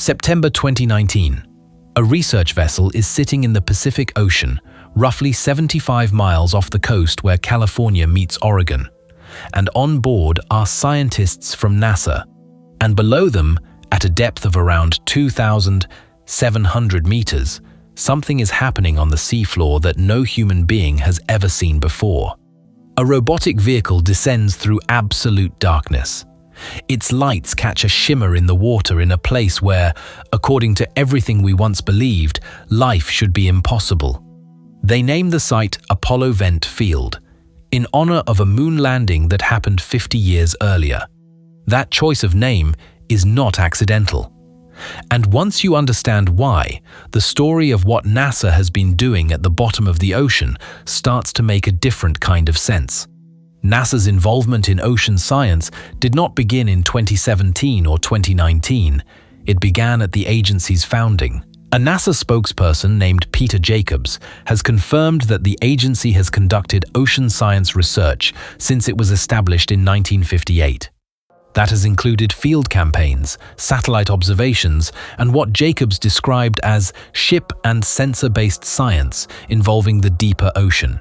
September 2019. A research vessel is sitting in the Pacific Ocean, roughly 75 miles off the coast where California meets Oregon. And on board are scientists from NASA. And below them, at a depth of around 2,700 meters, something is happening on the seafloor that no human being has ever seen before. A robotic vehicle descends through absolute darkness. Its lights catch a shimmer in the water in a place where, according to everything we once believed, life should be impossible. They name the site Apollo Vent Field, in honor of a moon landing that happened 50 years earlier. That choice of name is not accidental. And once you understand why, the story of what NASA has been doing at the bottom of the ocean starts to make a different kind of sense. NASA's involvement in ocean science did not begin in 2017 or 2019. It began at the agency's founding. A NASA spokesperson named Peter Jacobs has confirmed that the agency has conducted ocean science research since it was established in 1958. That has included field campaigns, satellite observations, and what Jacobs described as ship and sensor-based science involving the deeper ocean.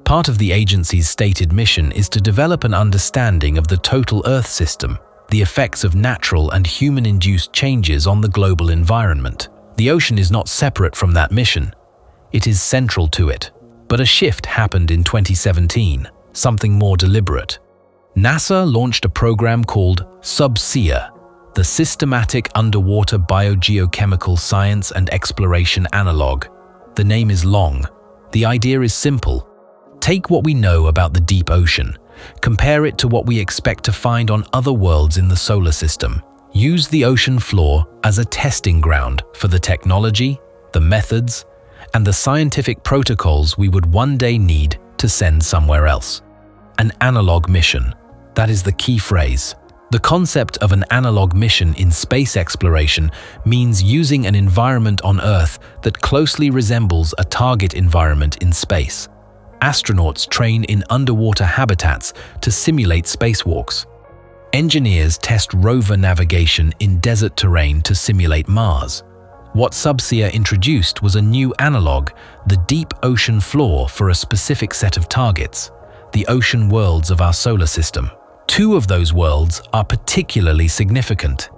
Part of the agency's stated mission is to develop an understanding of the total Earth system, the effects of natural and human-induced changes on the global environment. The ocean is not separate from that mission. It is central to it. But a shift happened in 2017, something more deliberate. NASA launched a program called SubSea, the Systematic Underwater Biogeochemical Science and Exploration Analog. The name is long. The idea is simple. Take what we know about the deep ocean, compare it to what we expect to find on other worlds in the solar system. Use the ocean floor as a testing ground for the technology, the methods, and the scientific protocols we would one day need to send somewhere else. An analog mission. That is the key phrase. The concept of an analog mission in space exploration means using an environment on Earth that closely resembles a target environment in space. Astronauts train in underwater habitats to simulate spacewalks. Engineers test rover navigation in desert terrain to simulate Mars. What SubSea introduced was a new analog, the deep ocean floor for a specific set of targets, the ocean worlds of our solar system. Two of those worlds are particularly significant.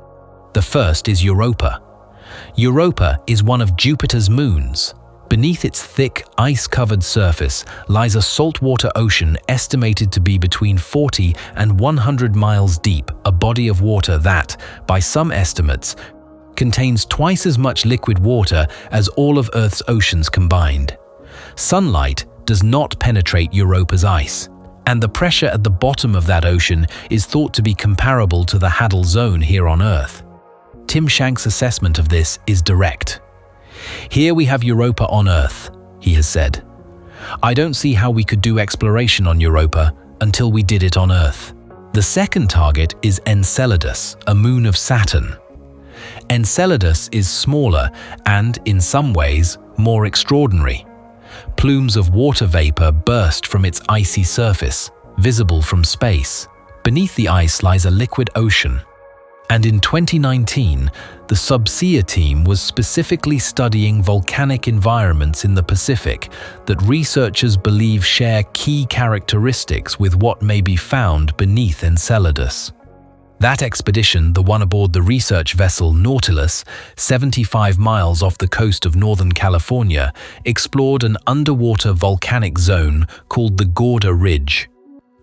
The first is Europa. Europa is one of Jupiter's moons. Beneath its thick, ice-covered surface lies a saltwater ocean estimated to be between 40 and 100 miles deep, a body of water that, by some estimates, contains twice as much liquid water as all of Earth's oceans combined. Sunlight does not penetrate Europa's ice, and the pressure at the bottom of that ocean is thought to be comparable to the Hadal Zone here on Earth. Tim Shank's assessment of this is direct. "Here we have Europa on Earth," he has said. "I don't see how we could do exploration on Europa until we did it on Earth." The second target is Enceladus, a moon of Saturn. Enceladus is smaller and, in some ways, more extraordinary. Plumes of water vapor burst from its icy surface, visible from space. Beneath the ice lies a liquid ocean. And in 2019, the SubSea team was specifically studying volcanic environments in the Pacific that researchers believe share key characteristics with what may be found beneath Enceladus. That expedition, the one aboard the research vessel Nautilus, 75 miles off the coast of Northern California, explored an underwater volcanic zone called the Gorda Ridge.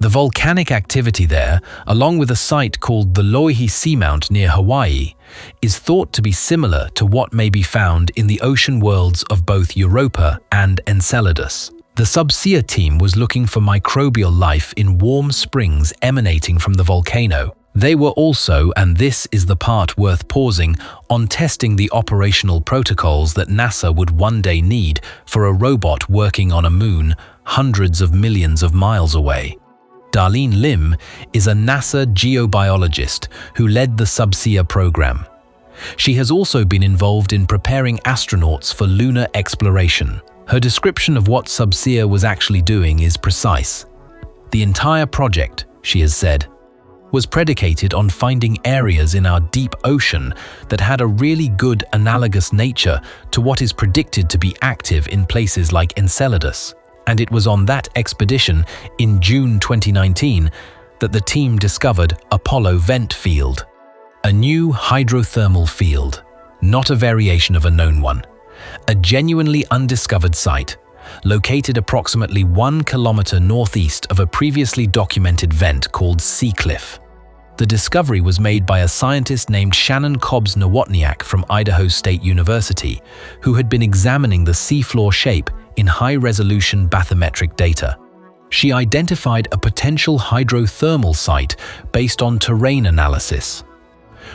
The volcanic activity there, along with a site called the Loihi Seamount near Hawaii, is thought to be similar to what may be found in the ocean worlds of both Europa and Enceladus. The SubSea team was looking for microbial life in warm springs emanating from the volcano. They were also, and this is the part worth pausing, on testing the operational protocols that NASA would one day need for a robot working on a moon hundreds of millions of miles away. Darlene Lim is a NASA geobiologist who led the SubSea program. She has also been involved in preparing astronauts for lunar exploration. Her description of what SubSea was actually doing is precise. "The entire project," she has said, was predicated on finding areas in our deep ocean that had a really good analogous nature to what is predicted to be active in places like Enceladus. And it was on that expedition in June 2019 that the team discovered Apollo Vent Field, a new hydrothermal field, not a variation of a known one, a genuinely undiscovered site, located approximately 1 kilometer northeast of a previously documented vent called Seacliff. The discovery was made by a scientist named Shannon Cobbs-Nowotniak from Idaho State University, who had been examining the seafloor shape in high-resolution bathymetric data. She identified a potential hydrothermal site based on terrain analysis.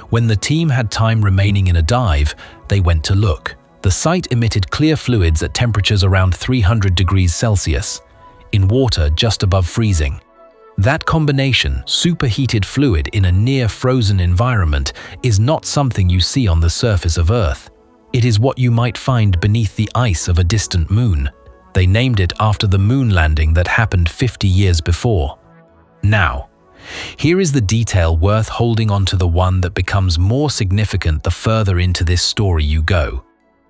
When the team had time remaining in a dive, they went to look. The site emitted clear fluids at temperatures around 300 degrees Celsius, in water just above freezing. That combination, superheated fluid in a near-frozen environment, is not something you see on the surface of Earth. It is what you might find beneath the ice of a distant moon. They named it after the moon landing that happened 50 years before. Now, here is the detail worth holding on to, the one that becomes more significant the further into this story you go.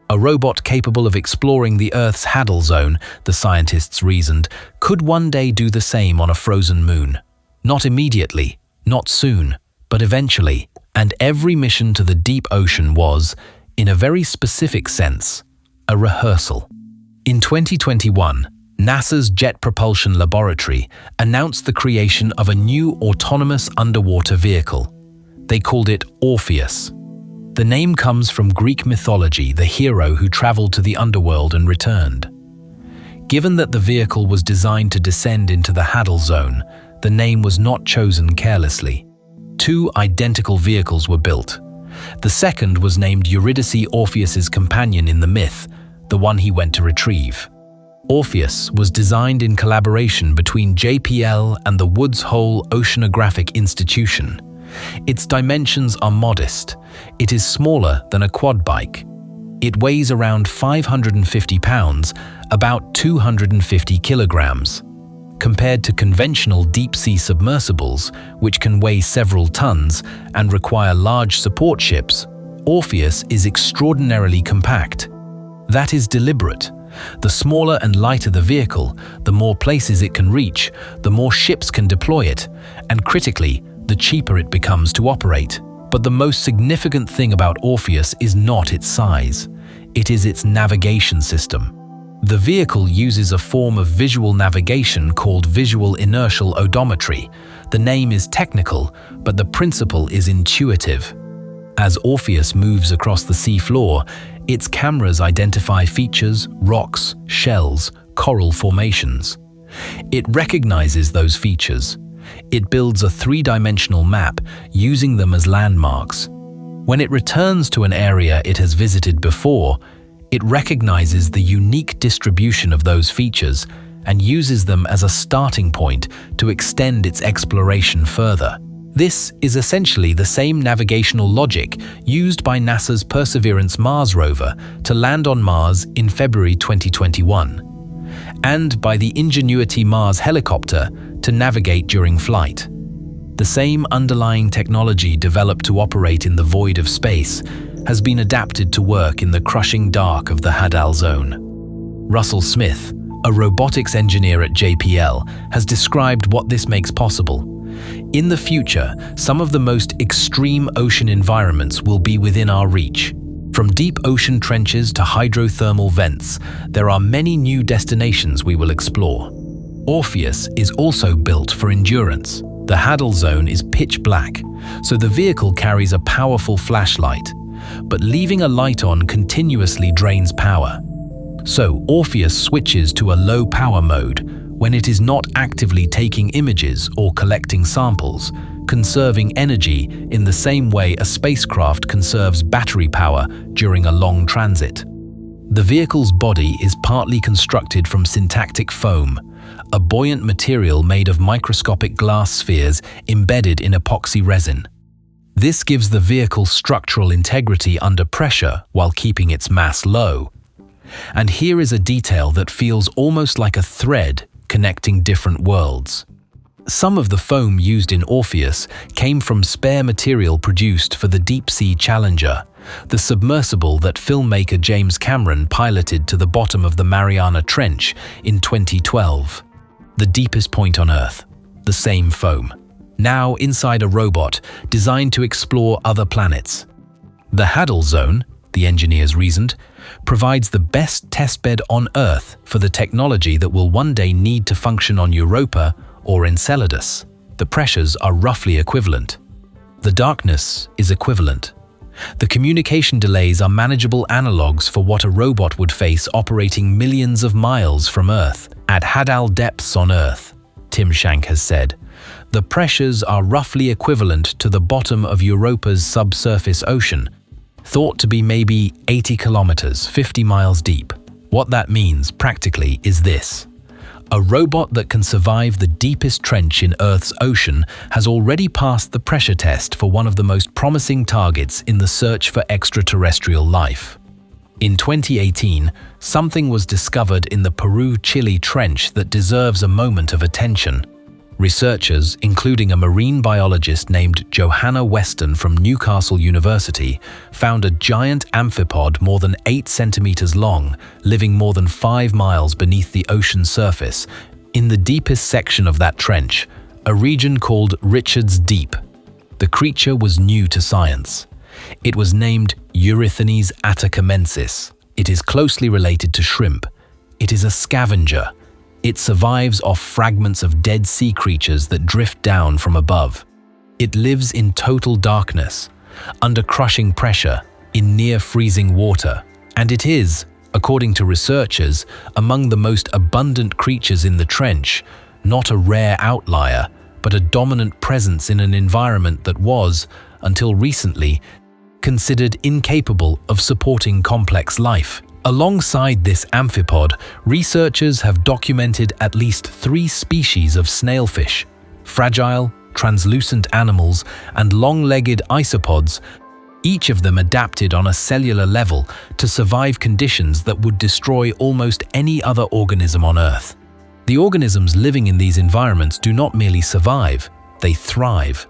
A robot capable of exploring the Earth's Hadal Zone, the scientists reasoned, could one day do the same on a frozen moon. Not immediately, not soon, but eventually. And every mission to the deep ocean was, in a very specific sense, a rehearsal. In 2021, NASA's Jet Propulsion Laboratory announced the creation of a new autonomous underwater vehicle. They called it Orpheus. The name comes from Greek mythology, the hero who traveled to the underworld and returned. Given that the vehicle was designed to descend into the Hadal Zone, the name was not chosen carelessly. 2 identical vehicles were built. The second was named Eurydice, Orpheus's companion in the myth, the one he went to retrieve. Orpheus was designed in collaboration between JPL and the Woods Hole Oceanographic Institution. Its dimensions are modest. It is smaller than a quad bike. It weighs around 550 pounds, about 250 kilograms. Compared to conventional deep-sea submersibles, which can weigh several tons and require large support ships, Orpheus is extraordinarily compact. That is deliberate. The smaller and lighter the vehicle, the more places it can reach, the more ships can deploy it, and critically, the cheaper it becomes to operate. But the most significant thing about Orpheus is not its size. It is its navigation system. The vehicle uses a form of visual navigation called visual inertial odometry. The name is technical, but the principle is intuitive. As Orpheus moves across the seafloor, its cameras identify features, rocks, shells, coral formations. It recognizes those features. It builds a 3-dimensional map, using them as landmarks. When it returns to an area it has visited before, it recognizes the unique distribution of those features and uses them as a starting point to extend its exploration further. This is essentially the same navigational logic used by NASA's Perseverance Mars rover to land on Mars in February 2021, and by the Ingenuity Mars helicopter to navigate during flight. The same underlying technology developed to operate in the void of space has been adapted to work in the crushing dark of the Hadal Zone. Russell Smith, a robotics engineer at JPL, has described what this makes possible. In the future, some of the most extreme ocean environments will be within our reach. From deep ocean trenches to hydrothermal vents, there are many new destinations we will explore. Orpheus is also built for endurance. The Hadal Zone is pitch black, so the vehicle carries a powerful flashlight, but leaving a light on continuously drains power. So Orpheus switches to a low power mode when it is not actively taking images or collecting samples, conserving energy in the same way a spacecraft conserves battery power during a long transit. The vehicle's body is partly constructed from syntactic foam, a buoyant material made of microscopic glass spheres embedded in epoxy resin. This gives the vehicle structural integrity under pressure while keeping its mass low. And here is a detail that feels almost like a thread connecting different worlds. Some of the foam used in Orpheus came from spare material produced for the Deep-Sea Challenger, the submersible that filmmaker James Cameron piloted to the bottom of the Mariana Trench in 2012. The deepest point on Earth, the same foam, now inside a robot designed to explore other planets. The Hadal Zone, the engineers reasoned, provides the best testbed on Earth for the technology that will one day need to function on Europa or Enceladus. The pressures are roughly equivalent. The darkness is equivalent. The communication delays are manageable analogues for what a robot would face operating millions of miles from Earth. At Hadal depths on Earth, Tim Shank has said, the pressures are roughly equivalent to the bottom of Europa's subsurface ocean, thought to be maybe 80 kilometers, 50 miles deep. What that means practically is this. A robot that can survive the deepest trench in Earth's ocean has already passed the pressure test for one of the most promising targets in the search for extraterrestrial life. In 2018, something was discovered in the Peru-Chile trench that deserves a moment of attention. Researchers, including a marine biologist named Johanna Weston from Newcastle University, found a giant amphipod more than 8 centimeters long, living more than 5 miles beneath the ocean surface, in the deepest section of that trench, a region called Richards Deep. The creature was new to science. It was named Eurythenes atacamensis. It is closely related to shrimp. It is a scavenger. It survives off fragments of dead sea creatures that drift down from above. It lives in total darkness, under crushing pressure, in near-freezing water, and it is, according to researchers, among the most abundant creatures in the trench, not a rare outlier, but a dominant presence in an environment that was, until recently, considered incapable of supporting complex life. Alongside this amphipod, researchers have documented at least 3 species of snailfish, fragile, translucent animals, and long-legged isopods, each of them adapted on a cellular level to survive conditions that would destroy almost any other organism on Earth. The organisms living in these environments do not merely survive, they thrive.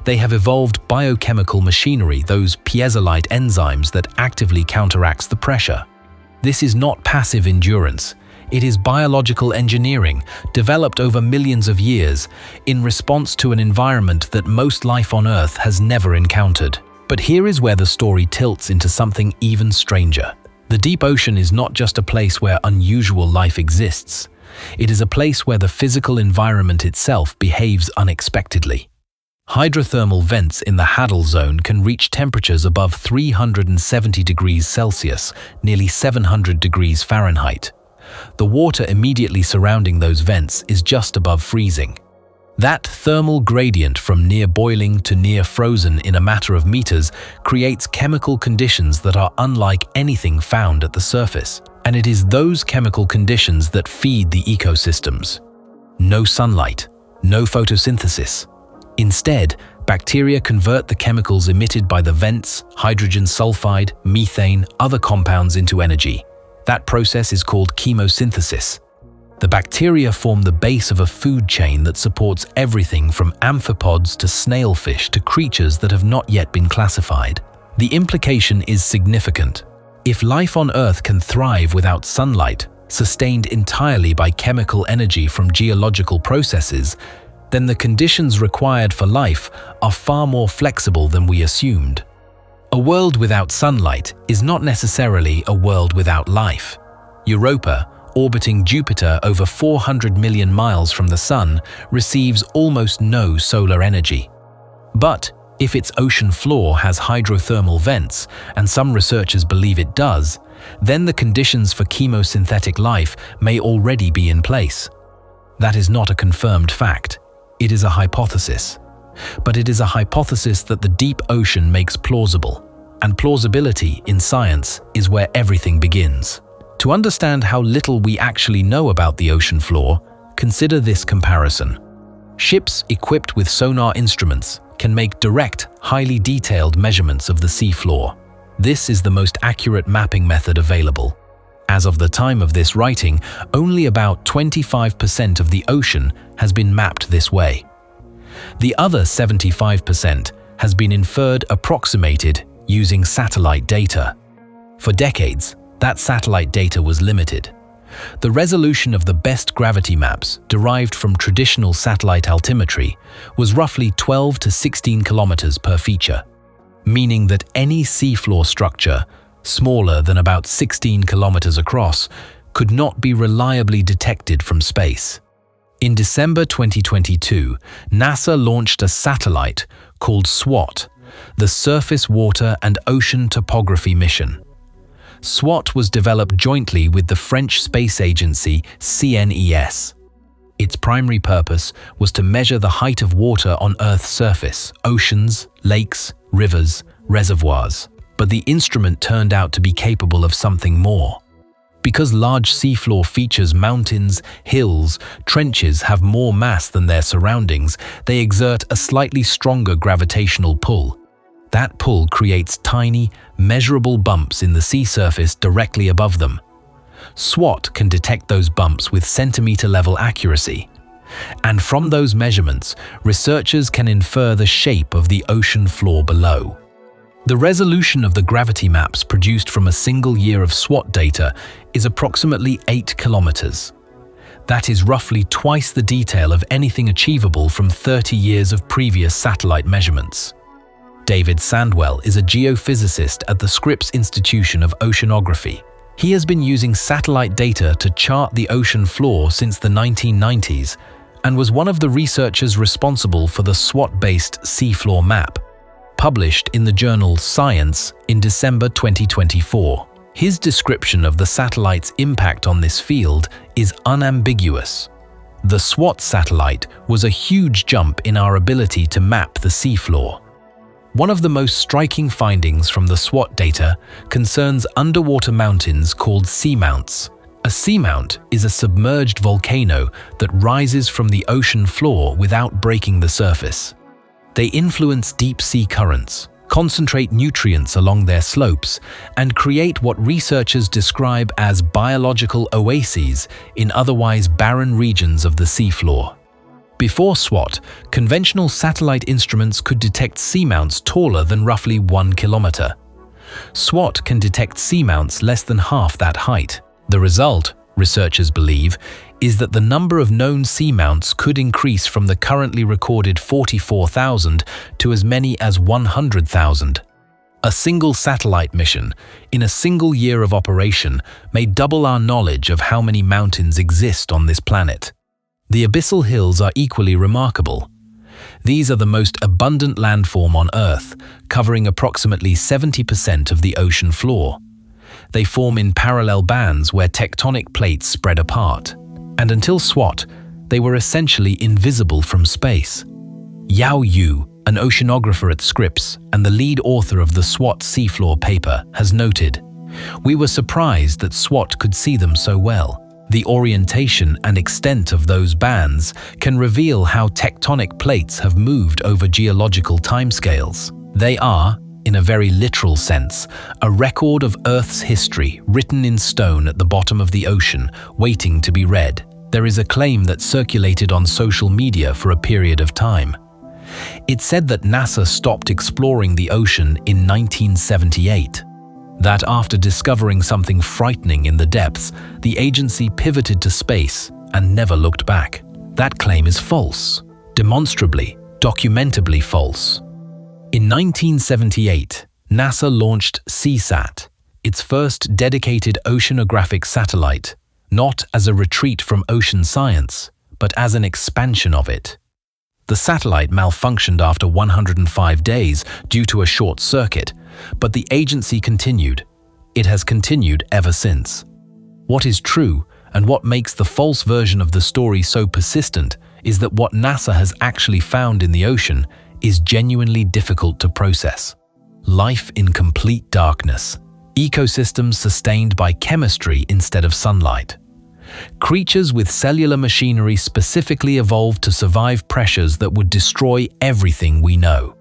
They have evolved biochemical machinery, those piezolite enzymes that actively counteracts the pressure. This is not passive endurance. It is biological engineering, developed over millions of years, in response to an environment that most life on Earth has never encountered. But here is where the story tilts into something even stranger. The deep ocean is not just a place where unusual life exists. It is a place where the physical environment itself behaves unexpectedly. Hydrothermal vents in the Hadal Zone can reach temperatures above 370 degrees Celsius, nearly 700 degrees Fahrenheit. The water immediately surrounding those vents is just above freezing. That thermal gradient from near boiling to near frozen in a matter of meters creates chemical conditions that are unlike anything found at the surface. And it is those chemical conditions that feed the ecosystems. No sunlight, no photosynthesis. Instead, bacteria convert the chemicals emitted by the vents, hydrogen sulfide, methane, other compounds into energy. That process is called chemosynthesis. The bacteria form the base of a food chain that supports everything from amphipods to snailfish to creatures that have not yet been classified. The implication is significant. If life on Earth can thrive without sunlight, sustained entirely by chemical energy from geological processes, then the conditions required for life are far more flexible than we assumed. A world without sunlight is not necessarily a world without life. Europa, orbiting Jupiter over 400 million miles from the Sun, receives almost no solar energy. But if its ocean floor has hydrothermal vents, and some researchers believe it does, then the conditions for chemosynthetic life may already be in place. That is not a confirmed fact. It is a hypothesis. But it is a hypothesis that the deep ocean makes plausible. And plausibility in science is where everything begins. To understand how little we actually know about the ocean floor, consider this comparison. Ships equipped with sonar instruments can make direct, highly detailed measurements of the sea floor. This is the most accurate mapping method available. As of the time of this writing, only about 25% of the ocean has been mapped this way. The other 75% has been inferred approximated using satellite data. For decades, that satellite data was limited. The resolution of the best gravity maps derived from traditional satellite altimetry was roughly 12 to 16 kilometers per feature, meaning that any seafloor structure smaller than about 16 kilometers across could not be reliably detected from space. In December 2022, NASA launched a satellite called SWOT, the Surface Water and Ocean Topography Mission. SWOT was developed jointly with the French space agency CNES. Its primary purpose was to measure the height of water on Earth's surface, oceans, lakes, rivers, reservoirs. But the instrument turned out to be capable of something more. Because large seafloor features mountains, hills, trenches have more mass than their surroundings, they exert a slightly stronger gravitational pull. That pull creates tiny, measurable bumps in the sea surface directly above them. SWOT can detect those bumps with centimeter-level accuracy. And from those measurements, researchers can infer the shape of the ocean floor below. The resolution of the gravity maps produced from a single year of SWOT data is approximately 8 kilometers. That is roughly twice the detail of anything achievable from 30 years of previous satellite measurements. David Sandwell is a geophysicist at the Scripps Institution of Oceanography. He has been using satellite data to chart the ocean floor since the 1990s and was one of the researchers responsible for the SWOT-based seafloor map, published in the journal Science in December 2024. His description of the satellite's impact on this field is unambiguous. The SWOT satellite was a huge jump in our ability to map the seafloor. One of the most striking findings from the SWOT data concerns underwater mountains called seamounts. A seamount is a submerged volcano that rises from the ocean floor without breaking the surface. They influence deep-sea currents, concentrate nutrients along their slopes, and create what researchers describe as biological oases in otherwise barren regions of the seafloor. Before SWOT, conventional satellite instruments could detect seamounts taller than roughly 1 kilometer. SWOT can detect seamounts less than half that height. The result, researchers believe, is that the number of known seamounts could increase from the currently recorded 44,000 to as many as 100,000. A single satellite mission, in a single year of operation, may double our knowledge of how many mountains exist on this planet. The abyssal hills are equally remarkable. These are the most abundant landform on Earth, covering approximately 70% of the ocean floor. They form in parallel bands where tectonic plates spread apart. And until SWOT, they were essentially invisible from space. Yao Yu, an oceanographer at Scripps and the lead author of the SWOT seafloor paper, has noted, "We were surprised that SWOT could see them so well. The orientation and extent of those bands can reveal how tectonic plates have moved over geological timescales. They are, in a very literal sense, a record of Earth's history written in stone at the bottom of the ocean, waiting to be read." There is a claim that circulated on social media for a period of time. It said that NASA stopped exploring the ocean in 1978. That after discovering something frightening in the depths, the agency pivoted to space and never looked back. That claim is false. Demonstrably, documentably false. In 1978, NASA launched Seasat, its first dedicated oceanographic satellite, not as a retreat from ocean science, but as an expansion of it. The satellite malfunctioned after 105 days due to a short circuit, but the agency continued. It has continued ever since. What is true, and what makes the false version of the story so persistent, is that what NASA has actually found in the ocean is genuinely difficult to process. Life in complete darkness. Ecosystems sustained by chemistry instead of sunlight. Creatures with cellular machinery specifically evolved to survive pressures that would destroy everything we know.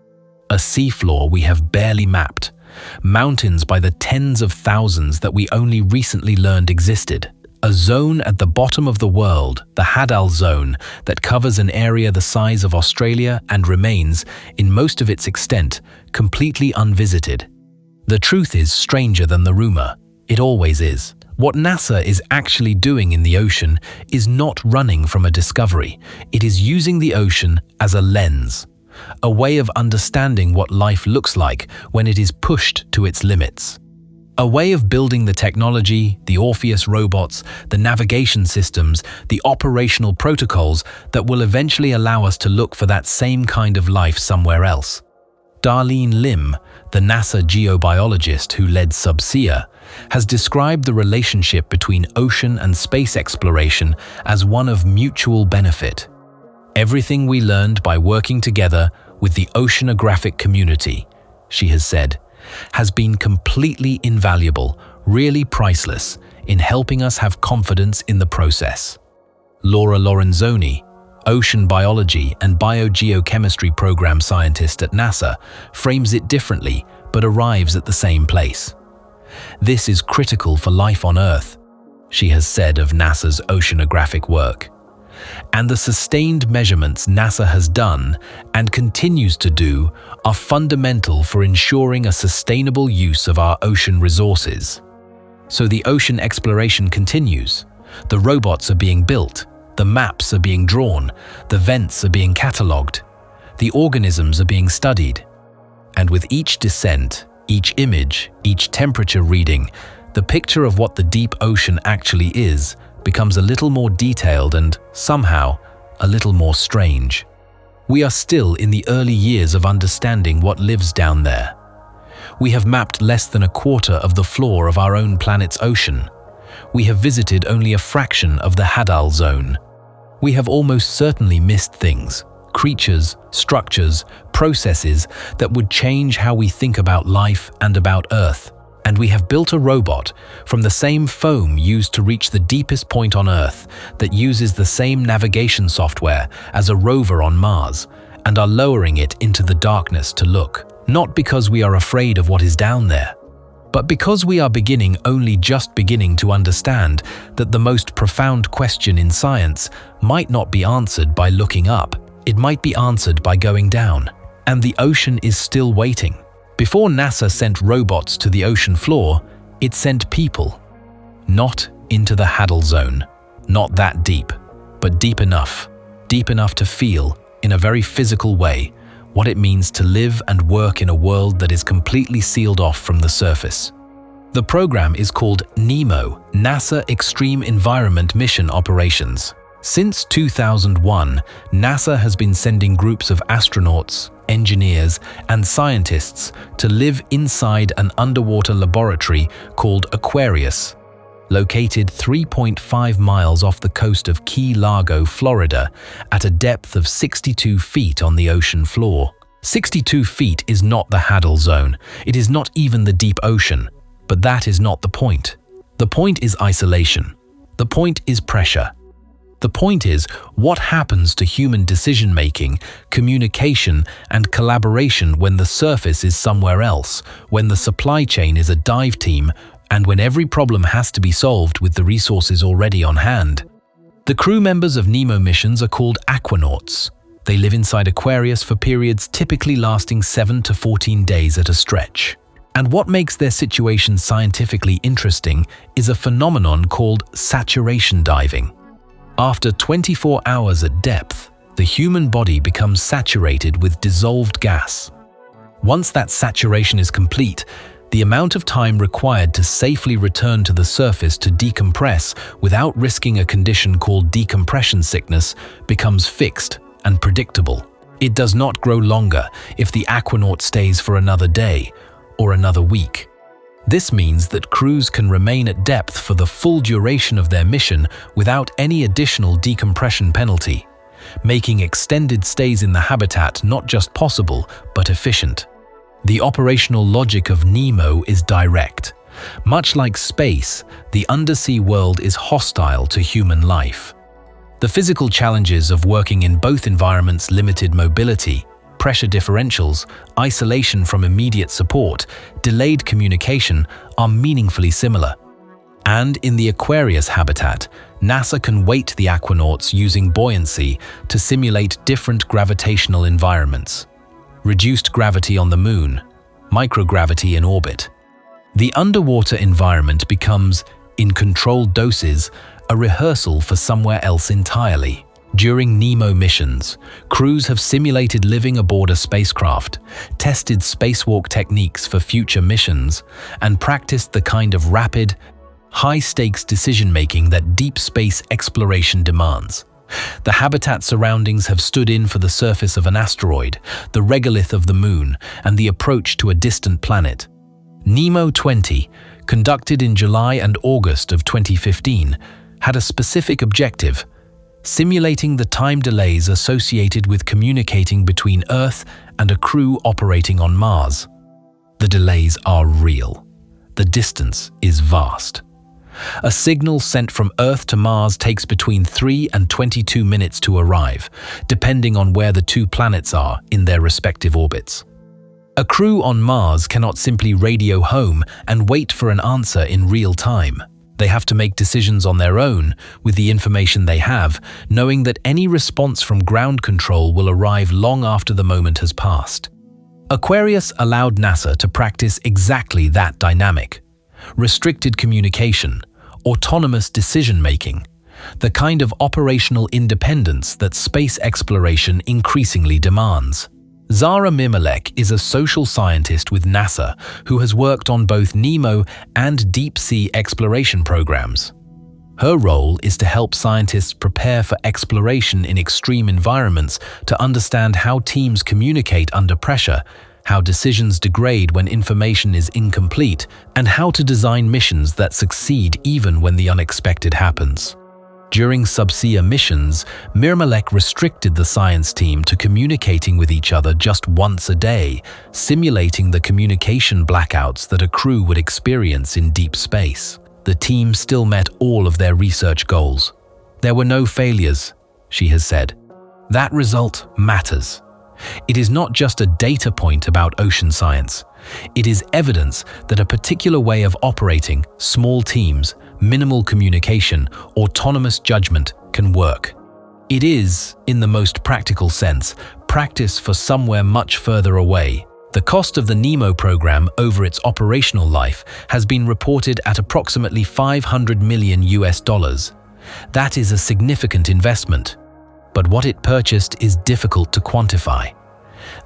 A seafloor we have barely mapped, mountains by the tens of thousands that we only recently learned existed. A zone at the bottom of the world, the Hadal Zone, that covers an area the size of Australia and remains, in most of its extent, completely unvisited. The truth is stranger than the rumor. It always is. What NASA is actually doing in the ocean is not running from a discovery. It is using the ocean as a lens, a way of understanding what life looks like when it is pushed to its limits. A way of building the technology, the Orpheus robots, the navigation systems, the operational protocols that will eventually allow us to look for that same kind of life somewhere else. Darlene Lim, the NASA geobiologist who led Subsea, has described the relationship between ocean and space exploration as one of mutual benefit. Everything we learned by working together with the oceanographic community, she has said, has been completely invaluable, really priceless, in helping us have confidence in the process. Laura Lorenzoni, ocean biology and biogeochemistry program scientist at NASA, frames it differently but arrives at the same place. This is critical for life on Earth, she has said of NASA's oceanographic work. And the sustained measurements NASA has done and continues to do are fundamental for ensuring a sustainable use of our ocean resources. So the ocean exploration continues. The robots are being built, the maps are being drawn, the vents are being catalogued, the organisms are being studied. And with each descent, each image, each temperature reading, the picture of what the deep ocean actually is becomes a little more detailed and, somehow, a little more strange. We are still in the early years of understanding what lives down there. We have mapped less than a quarter of the floor of our own planet's ocean. We have visited only a fraction of the Hadal Zone. We have almost certainly missed things, creatures, structures, processes that would change how we think about life and about Earth. And we have built a robot from the same foam used to reach the deepest point on Earth that uses the same navigation software as a rover on Mars and are lowering it into the darkness to look, not because we are afraid of what is down there, but because we are only just beginning to understand that the most profound question in science might not be answered by looking up, it might be answered by going down, and the ocean is still waiting. Before NASA sent robots to the ocean floor, it sent people. Not into the Hadal Zone, not that deep, but deep enough to feel, in a very physical way, what it means to live and work in a world that is completely sealed off from the surface. The program is called NEMO, NASA Extreme Environment Mission Operations. Since 2001, NASA has been sending groups of astronauts, engineers, and scientists to live inside an underwater laboratory called Aquarius, located 3.5 miles off the coast of Key Largo, Florida, at a depth of 62 feet on the ocean floor. 62 feet is not the Hadal Zone. It is not even the deep ocean. But that is not the point. The point is isolation. The point is pressure. The point is what happens to human decision-making, communication, and collaboration when the surface is somewhere else, when the supply chain is a dive team, and when every problem has to be solved with the resources already on hand. The crew members of NEMO missions are called aquanauts. They live inside Aquarius for periods typically lasting 7 to 14 days at a stretch. And what makes their situation scientifically interesting is a phenomenon called saturation diving. After 24 hours at depth, the human body becomes saturated with dissolved gas. Once that saturation is complete, the amount of time required to safely return to the surface to decompress without risking a condition called decompression sickness becomes fixed and predictable. It does not grow longer if the aquanaut stays for another day or another week. This means that crews can remain at depth for the full duration of their mission without any additional decompression penalty, making extended stays in the habitat not just possible, but efficient. The operational logic of NEMO is direct. Much like space, the undersea world is hostile to human life. The physical challenges of working in both environments, limited mobility, pressure differentials, isolation from immediate support, delayed communication are meaningfully similar. And in the Aquarius habitat, NASA can weight the aquanauts using buoyancy to simulate different gravitational environments. Reduced gravity on the Moon, microgravity in orbit. The underwater environment becomes, in controlled doses, a rehearsal for somewhere else entirely. During NEEMO missions, crews have simulated living aboard a spacecraft, tested spacewalk techniques for future missions, and practiced the kind of rapid, high-stakes decision-making that deep space exploration demands. The habitat surroundings have stood in for the surface of an asteroid, the regolith of the Moon, and the approach to a distant planet. NEEMO 20, conducted in July and August of 2015, had a specific objective: simulating the time delays associated with communicating between Earth and a crew operating on Mars. The delays are real. The distance is vast. A signal sent from Earth to Mars takes between 3 and 22 minutes to arrive, depending on where the two planets are in their respective orbits. A crew on Mars cannot simply radio home and wait for an answer in real time. They have to make decisions on their own, with the information they have, knowing that any response from ground control will arrive long after the moment has passed. Aquarius allowed NASA to practice exactly that dynamic: restricted communication, autonomous decision-making, the kind of operational independence that space exploration increasingly demands. Zara Mihmelek is a social scientist with NASA who has worked on both NEEMO and deep-sea exploration programs. Her role is to help scientists prepare for exploration in extreme environments, to understand how teams communicate under pressure, how decisions degrade when information is incomplete, and how to design missions that succeed even when the unexpected happens. During subsea missions, Mihmelek restricted the science team to communicating with each other just once a day, simulating the communication blackouts that a crew would experience in deep space. The team still met all of their research goals. There were no failures, she has said. That result matters. It is not just a data point about ocean science. It is evidence that a particular way of operating, small teams, minimal communication, autonomous judgment can work. It is, in the most practical sense, practice for somewhere much further away. The cost of the NEEMO program over its operational life has been reported at approximately $500 million. That is a significant investment. But what it purchased is difficult to quantify.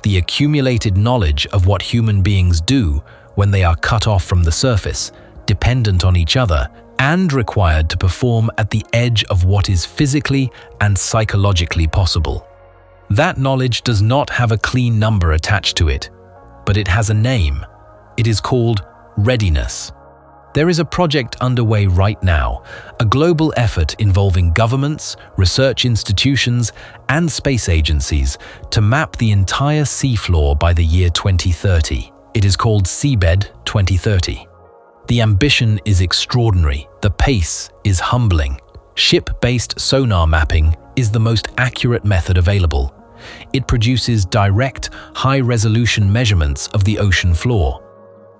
The accumulated knowledge of what human beings do when they are cut off from the surface, dependent on each other, and required to perform at the edge of what is physically and psychologically possible. That knowledge does not have a clean number attached to it, but it has a name. It is called readiness. There is a project underway right now, a global effort involving governments, research institutions, and space agencies to map the entire seafloor by the year 2030. It is called Seabed 2030. The ambition is extraordinary. The pace is humbling. Ship-based sonar mapping is the most accurate method available. It produces direct, high-resolution measurements of the ocean floor.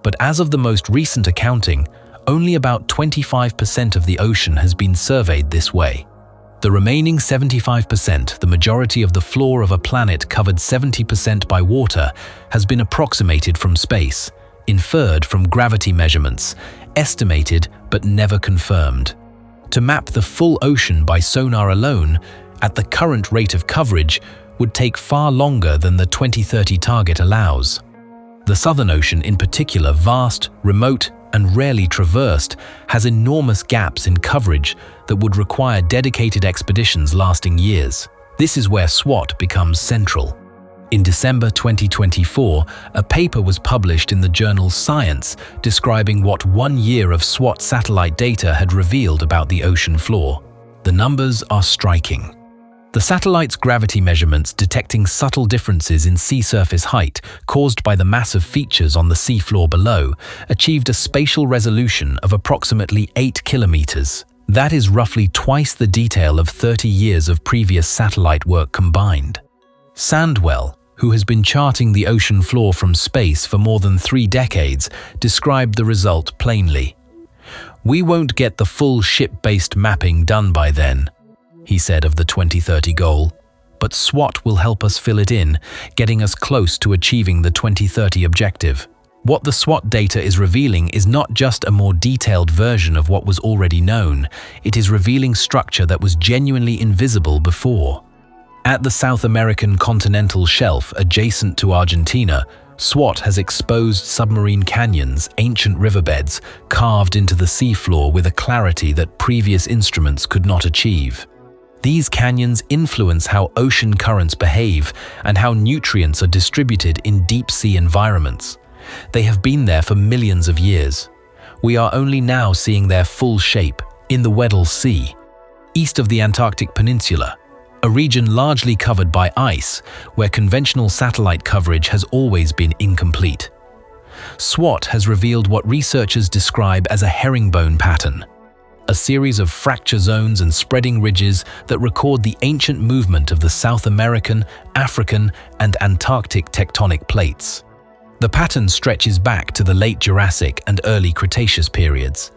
But as of the most recent accounting, only about 25% of the ocean has been surveyed this way. The remaining 75%, the majority of the floor of a planet covered 70% by water, has been approximated from space, inferred from gravity measurements, estimated but never confirmed. To map the full ocean by sonar alone, at the current rate of coverage, would take far longer than the 2030 target allows. The Southern Ocean in particular, vast, remote, and rarely traversed, has enormous gaps in coverage that would require dedicated expeditions lasting years. This is where SWOT becomes central. In December 2024, a paper was published in the journal Science describing what 1 year of SWOT satellite data had revealed about the ocean floor. The numbers are striking. The satellite's gravity measurements detecting subtle differences in sea surface height caused by the massive features on the seafloor below achieved a spatial resolution of approximately 8 kilometers. That is roughly twice the detail of 30 years of previous satellite work combined. Sandwell, who has been charting the ocean floor from space for more than 3 decades, described the result plainly. "We won't get the full ship-based mapping done by then," he said of the 2030 goal, "but SWOT will help us fill it in, getting us close to achieving the 2030 objective." What the SWOT data is revealing is not just a more detailed version of what was already known, it is revealing structure that was genuinely invisible before. At the South American continental shelf adjacent to Argentina, SWOT has exposed submarine canyons, ancient riverbeds, carved into the seafloor with a clarity that previous instruments could not achieve. These canyons influence how ocean currents behave and how nutrients are distributed in deep-sea environments. They have been there for millions of years. We are only now seeing their full shape in the Weddell Sea, east of the Antarctic Peninsula, a region largely covered by ice, where conventional satellite coverage has always been incomplete. SWOT has revealed what researchers describe as a herringbone pattern, a series of fracture zones and spreading ridges that record the ancient movement of the South American, African, and Antarctic tectonic plates. The pattern stretches back to the late Jurassic and early Cretaceous periods.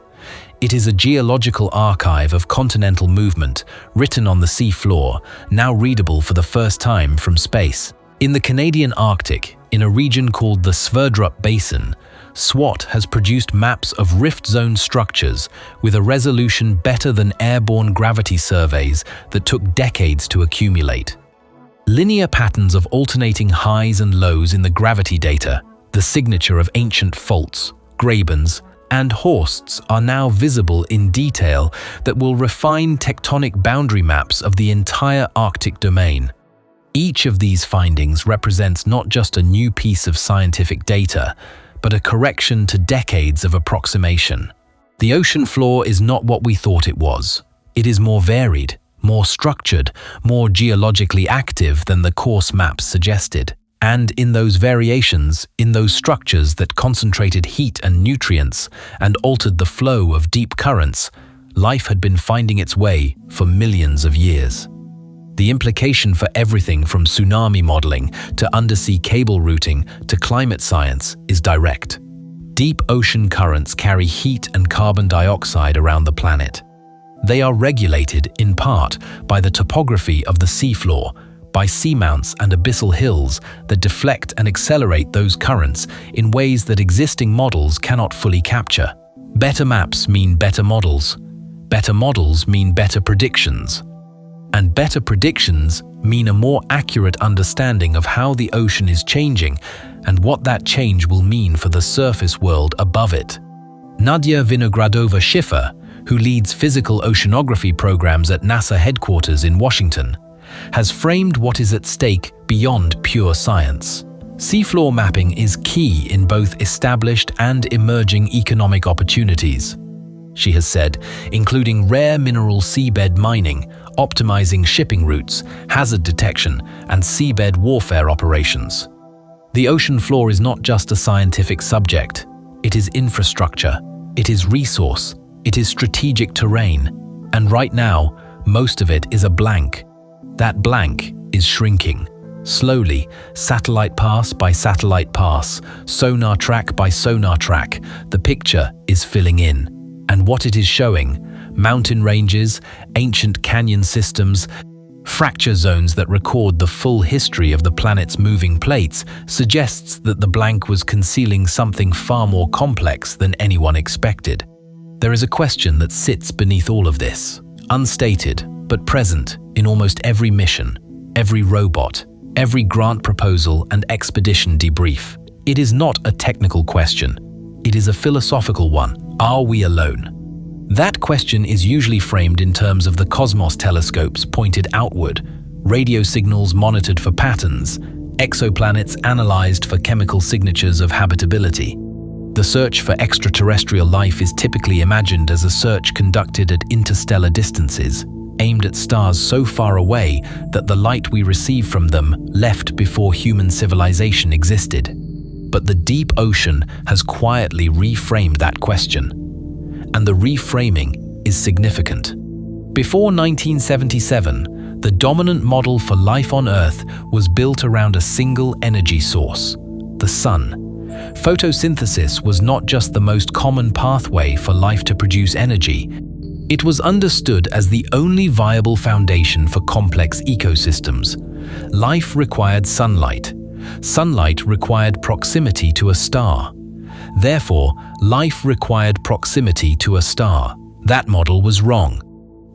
It is a geological archive of continental movement written on the sea floor, now readable for the first time from space. In the Canadian Arctic, in a region called the Sverdrup Basin, SWOT has produced maps of rift zone structures with a resolution better than airborne gravity surveys that took decades to accumulate. Linear patterns of alternating highs and lows in the gravity data, the signature of ancient faults, grabens, and horsts, are now visible in detail that will refine tectonic boundary maps of the entire Arctic domain. Each of these findings represents not just a new piece of scientific data, but a correction to decades of approximation. The ocean floor is not what we thought it was. It is more varied, more structured, more geologically active than the coarse maps suggested. And in those variations, in those structures that concentrated heat and nutrients and altered the flow of deep currents, life had been finding its way for millions of years. The implication for everything from tsunami modeling to undersea cable routing to climate science is direct. Deep ocean currents carry heat and carbon dioxide around the planet. They are regulated, in part, by the topography of the seafloor, by seamounts and abyssal hills that deflect and accelerate those currents in ways that existing models cannot fully capture. Better maps mean better models. Better models mean better predictions. And better predictions mean a more accurate understanding of how the ocean is changing and what that change will mean for the surface world above it. Nadia Vinogradova-Schiffer, who leads physical oceanography programs at NASA headquarters in Washington, has framed what is at stake beyond pure science. Seafloor mapping is key in both established and emerging economic opportunities, she has said, including rare mineral seabed mining, optimizing shipping routes, hazard detection, and seabed warfare operations. The ocean floor is not just a scientific subject. It is infrastructure, it is resource, it is strategic terrain, and right now, most of it is a blank. That blank is shrinking. Slowly, satellite pass by satellite pass, sonar track by sonar track, the picture is filling in. And what it is showing, mountain ranges, ancient canyon systems, fracture zones that record the full history of the planet's moving plates, suggests that the blank was concealing something far more complex than anyone expected. There is a question that sits beneath all of this, unstated but present in almost every mission, every robot, every grant proposal and expedition debrief. It is not a technical question. It is a philosophical one. Are we alone? That question is usually framed in terms of the Cosmos telescopes pointed outward, radio signals monitored for patterns, exoplanets analyzed for chemical signatures of habitability. The search for extraterrestrial life is typically imagined as a search conducted at interstellar distances, aimed at stars so far away that the light we receive from them left before human civilization existed. But the deep ocean has quietly reframed that question. And the reframing is significant. Before 1977, The dominant model for life on Earth was built around a single energy source: the sun. Photosynthesis was not just the most common pathway for life to produce energy. It was understood as the only viable foundation for complex ecosystems. Life required sunlight. Sunlight required proximity to a star. Therefore, life required proximity to a star. That model was wrong.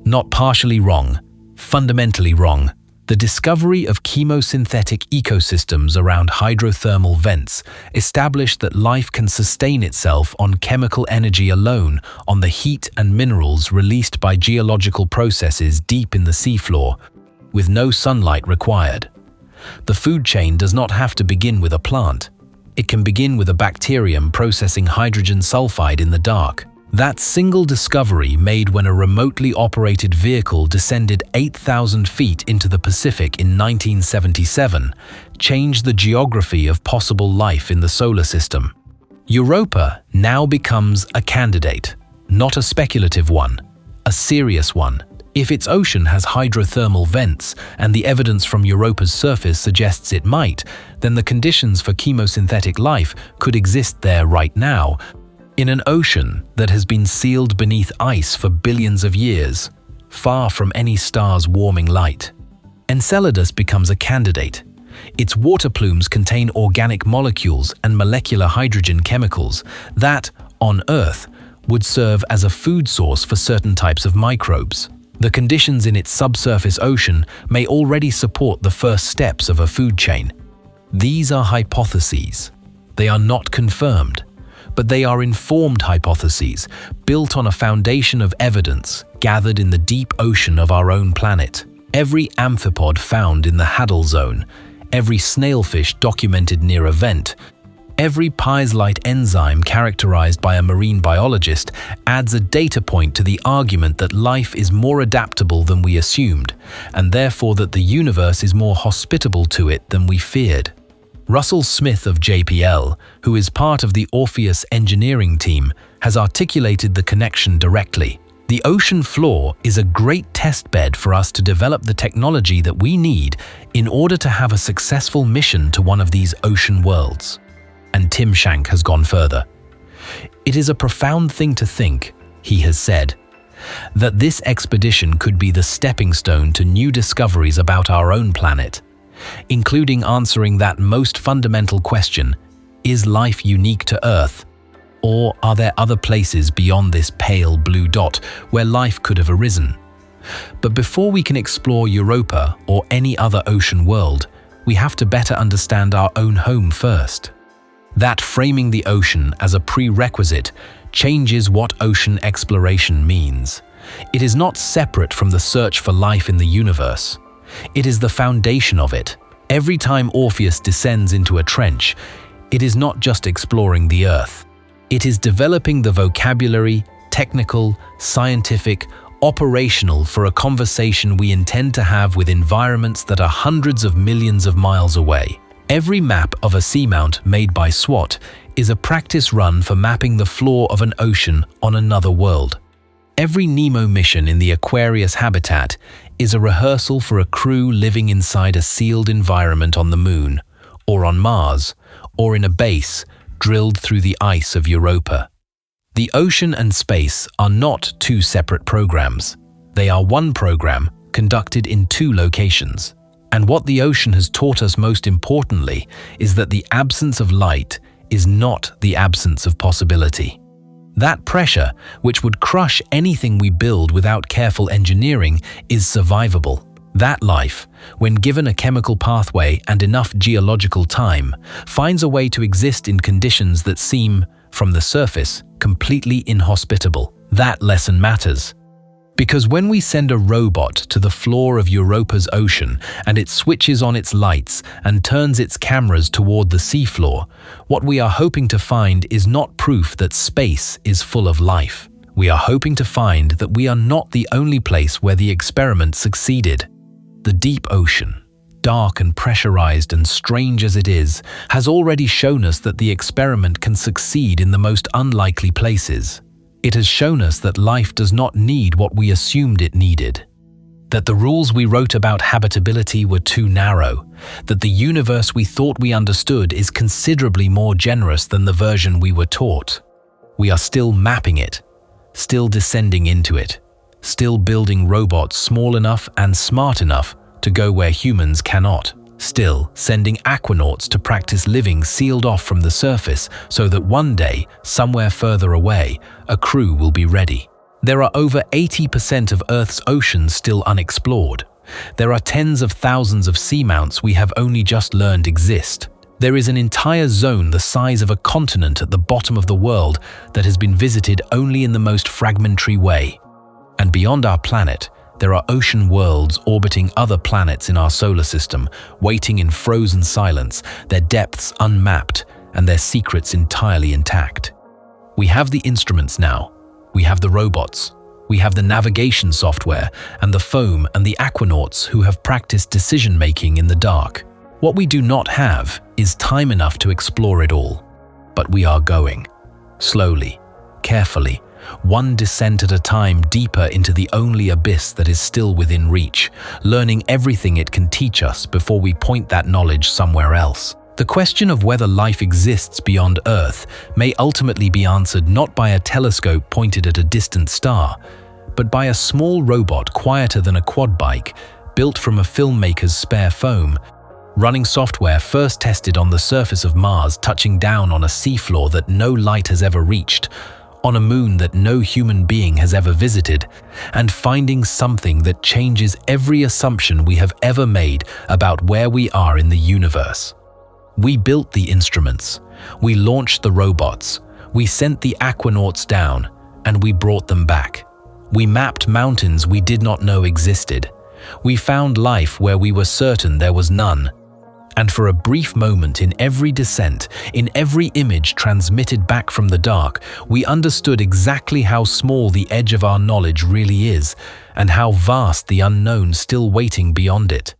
Not partially wrong, fundamentally wrong. The discovery of chemosynthetic ecosystems around hydrothermal vents established that life can sustain itself on chemical energy alone, on the heat and minerals released by geological processes deep in the seafloor, with no sunlight required. The food chain does not have to begin with a plant. It can begin with a bacterium processing hydrogen sulfide in the dark. That single discovery, made when a remotely operated vehicle descended 8,000 feet into the Pacific in 1977, changed the geography of possible life in the solar system. Europa now becomes a candidate, not a speculative one, a serious one. If its ocean has hydrothermal vents, and the evidence from Europa's surface suggests it might, then the conditions for chemosynthetic life could exist there right now, in an ocean that has been sealed beneath ice for billions of years, far from any star's warming light. Enceladus becomes a candidate. Its water plumes contain organic molecules and molecular hydrogen chemicals that, on Earth, would serve as a food source for certain types of microbes. The conditions in its subsurface ocean may already support the first steps of a food chain. These are hypotheses. They are not confirmed, but they are informed hypotheses built on a foundation of evidence gathered in the deep ocean of our own planet. Every amphipod found in the Hadal Zone, every snailfish documented near a vent, every Paislite enzyme characterized by a marine biologist adds a data point to the argument that life is more adaptable than we assumed, and therefore that the universe is more hospitable to it than we feared. Russell Smith of JPL, who is part of the Orpheus engineering team, has articulated the connection directly. The ocean floor is a great test bed for us to develop the technology that we need in order to have a successful mission to one of these ocean worlds. And Tim Shank has gone further. It is a profound thing to think, he has said, that this expedition could be the stepping stone to new discoveries about our own planet, including answering that most fundamental question: is life unique to Earth? Or are there other places beyond this pale blue dot where life could have arisen? But before we can explore Europa or any other ocean world, we have to better understand our own home first. That framing the ocean as a prerequisite changes what ocean exploration means. It is not separate from the search for life in the universe. It is the foundation of it. Every time Orpheus descends into a trench, it is not just exploring the Earth. It is developing the vocabulary, technical, scientific, operational for a conversation we intend to have with environments that are hundreds of millions of miles away. Every map of a seamount made by SWOT is a practice run for mapping the floor of an ocean on another world. Every Nemo mission in the Aquarius habitat is a rehearsal for a crew living inside a sealed environment on the Moon, or on Mars, or in a base drilled through the ice of Europa. The ocean and space are not two separate programs. They are one program conducted in two locations. And what the ocean has taught us most importantly is that the absence of light is not the absence of possibility. That pressure, which would crush anything we build without careful engineering, is survivable. That life, when given a chemical pathway and enough geological time, finds a way to exist in conditions that seem, from the surface, completely inhospitable. That lesson matters. Because when we send a robot to the floor of Europa's ocean and it switches on its lights and turns its cameras toward the seafloor, what we are hoping to find is not proof that space is full of life. We are hoping to find that we are not the only place where the experiment succeeded. The deep ocean, dark and pressurized and strange as it is, has already shown us that the experiment can succeed in the most unlikely places. It has shown us that life does not need what we assumed it needed. That the rules we wrote about habitability were too narrow, that the universe we thought we understood is considerably more generous than the version we were taught. We are still mapping it, still descending into it, still building robots small enough and smart enough to go where humans cannot, still sending aquanauts to practice living sealed off from the surface so that one day, somewhere further away, a crew will be ready. There are over 80% of Earth's oceans still unexplored. There are tens of thousands of seamounts we have only just learned exist. There is an entire zone the size of a continent at the bottom of the world that has been visited only in the most fragmentary way. And beyond our planet, there are ocean worlds orbiting other planets in our solar system, waiting in frozen silence, their depths unmapped and their secrets entirely intact. We have the instruments now. We have the robots, we have the navigation software, and the foam and the aquanauts who have practiced decision-making in the dark. What we do not have is time enough to explore it all. But we are going. Slowly, carefully, one descent at a time deeper into the only abyss that is still within reach, learning everything it can teach us before we point that knowledge somewhere else. The question of whether life exists beyond Earth may ultimately be answered not by a telescope pointed at a distant star, but by a small robot quieter than a quad bike, built from a filmmaker's spare foam, running software first tested on the surface of Mars, touching down on a seafloor that no light has ever reached, on a moon that no human being has ever visited, and finding something that changes every assumption we have ever made about where we are in the universe. We built the instruments, we launched the robots, we sent the aquanauts down, and we brought them back. We mapped mountains we did not know existed. We found life where we were certain there was none. And for a brief moment in every descent, in every image transmitted back from the dark, we understood exactly how small the edge of our knowledge really is, and how vast the unknown still waiting beyond it.